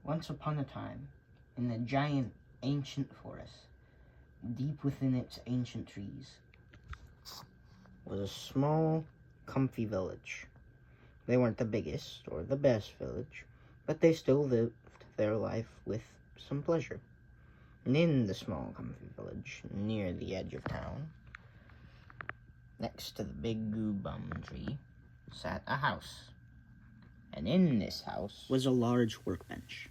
Once upon a time, in a giant ancient forest, deep within its ancient trees, was a small, comfy village. They weren't the biggest or the best village, but they still lived their life with some pleasure. And in the small, comfy village, near the edge of town, next to the big goo-bum tree, sat a house. And in this house was a large workbench.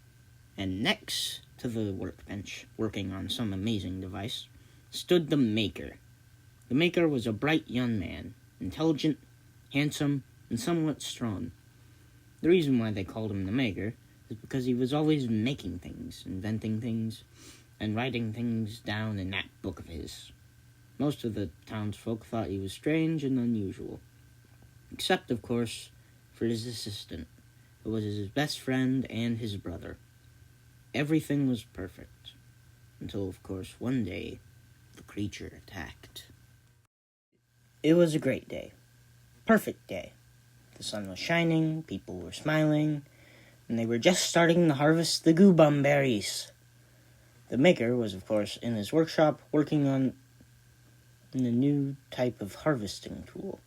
And next to the workbench, working on some amazing device, stood the Maker. The Maker was a bright young man, intelligent, handsome, and somewhat strong. The reason why they called him the Maker is because he was always making things, inventing things, and writing things down in that book of his. Most of the townsfolk thought he was strange and unusual, except, of course, for his assistant, who was his best friend and his brother. Everything was perfect, until, of course, one day, the creature attacked. It was a great day. Perfect day. The sun was shining, people were smiling, and they were just starting to harvest the goo-bum berries. The Maker was, of course, in his workshop working on a new type of harvesting tool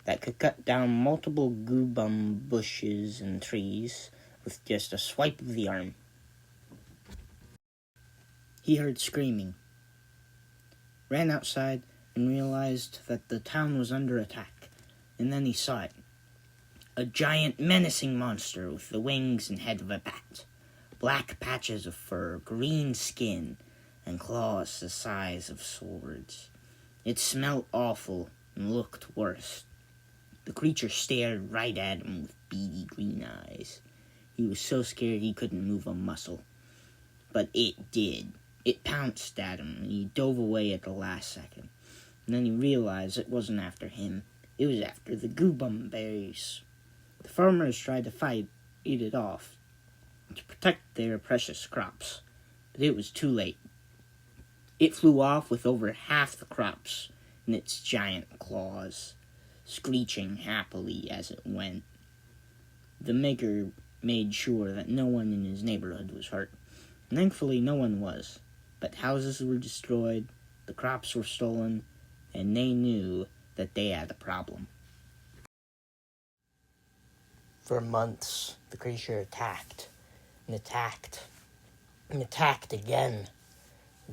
that could cut down multiple goo-bum bushes and trees with just a swipe of the arm. He heard screaming, ran outside, and realized that the town was under attack. And then he saw it. A giant menacing monster with the wings and head of a bat, black patches of fur, green skin, and claws the size of swords. It smelled awful and looked worse. The creature stared right at him with beady green eyes. He was so scared he couldn't move a muscle. But it did. It pounced at him, and he dove away at the last second. And then he realized it wasn't after him. It was after the goo-bum berries. The farmers tried to fight it off to protect their precious crops, but it was too late. It flew off with over half the crops in its giant claws, screeching happily as it went. The Maker made sure that no one in his neighborhood was hurt. And thankfully, no one was. But houses were destroyed, the crops were stolen, and they knew that they had a problem. For months, the creature attacked, and attacked, and attacked again.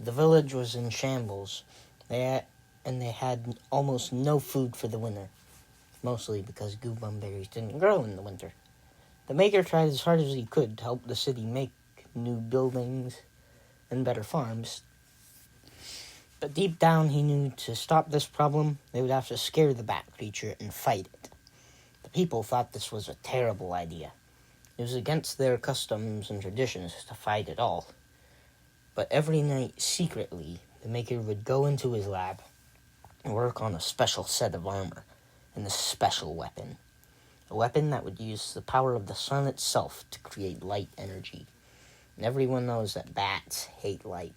The village was in shambles, they had almost no food for the winter, mostly because goo-bum berries didn't grow in the winter. The Maker tried as hard as he could to help the city make new buildings and better farms. But deep down, he knew to stop this problem, they would have to scare the bat creature and fight it. The people thought this was a terrible idea. It was against their customs and traditions to fight at all. But every night, secretly, the Maker would go into his lab and work on a special set of armor and a special weapon. A weapon that would use the power of the sun itself to create light energy. And everyone knows that bats hate light.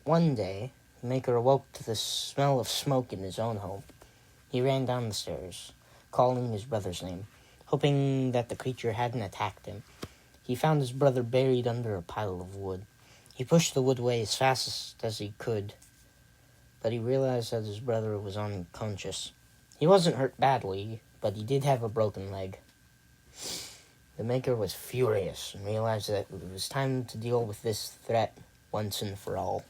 One day, the Maker awoke to the smell of smoke in his own home. He ran down the stairs, calling his brother's name, hoping that the creature hadn't attacked him. He found his brother buried under a pile of wood. He pushed the wood away as fast as he could, but he realized that his brother was unconscious. He wasn't hurt badly, but he did have a broken leg. The Maker was furious and realized that it was time to deal with this threat once and for all.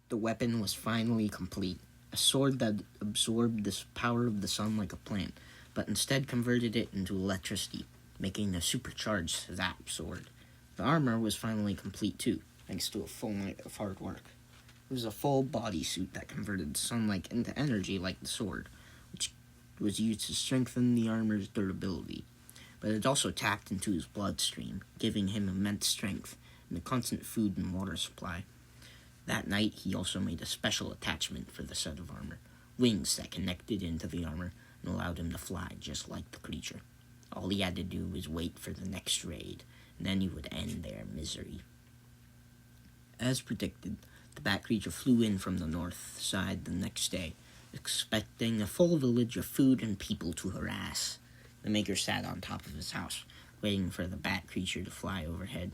The weapon was finally complete, a sword that absorbed the power of the sun like a plant, but instead converted it into electricity, making a supercharged zap sword. The armor was finally complete too, thanks to a full night of hard work. It was a full bodysuit that converted sunlight into energy like the sword, which was used to strengthen the armor's durability. But it also tapped into his bloodstream, giving him immense strength and a constant food and water supply. That night, he also made a special attachment for the set of armor, wings that connected into the armor and allowed him to fly just like the creature. All he had to do was wait for the next raid, and then he would end their misery. As predicted, the bat creature flew in from the north side the next day, expecting a full village of food and people to harass. The Maker sat on top of his house, waiting for the bat creature to fly overhead.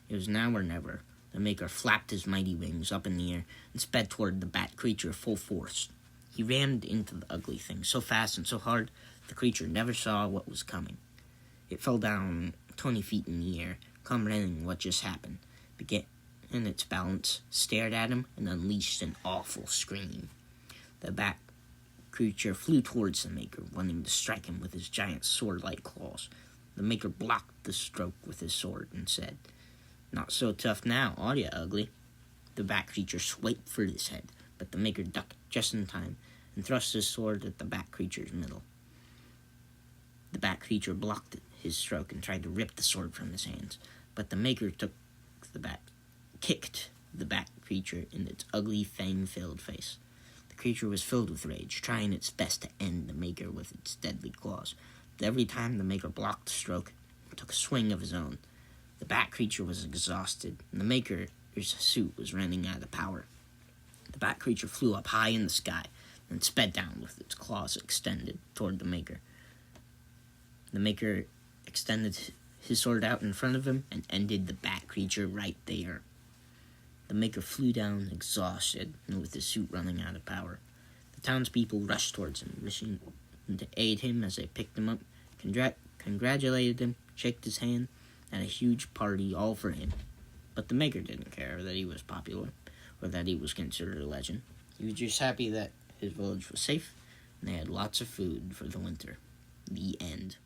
It was now or never. The Maker flapped his mighty wings up in the air and sped toward the bat creature full force. He rammed into the ugly thing so fast and so hard, the creature never saw what was coming. It fell down 20 feet in the air, comprehending what just happened, began its balance, stared at him, and unleashed an awful scream. The bat creature flew towards the Maker, wanting to strike him with his giant sword-like claws. The Maker blocked the stroke with his sword and said, "Not so tough now, are ya, ugly?" The bat creature swiped for his head, but the Maker ducked just in time and thrust his sword at the bat creature's middle. The bat creature blocked his stroke and tried to rip the sword from his hands, but the Maker kicked the bat creature in its ugly, fang-filled face. The creature was filled with rage, trying its best to end the Maker with its deadly claws. But every time the Maker blocked the stroke, it took a swing of his own. The bat creature was exhausted, and the Maker's suit was running out of power. The bat creature flew up high in the sky and sped down with its claws extended toward the Maker. The Maker extended his sword out in front of him and ended the bat creature right there. The Maker flew down, exhausted, and with his suit running out of power. The townspeople rushed towards him, wishing to aid him as they picked him up, congratulated him, shook his hand, and a huge party all for him. But the Maker didn't care that he was popular, or that he was considered a legend. He was just happy that his village was safe, and they had lots of food for the winter. The end.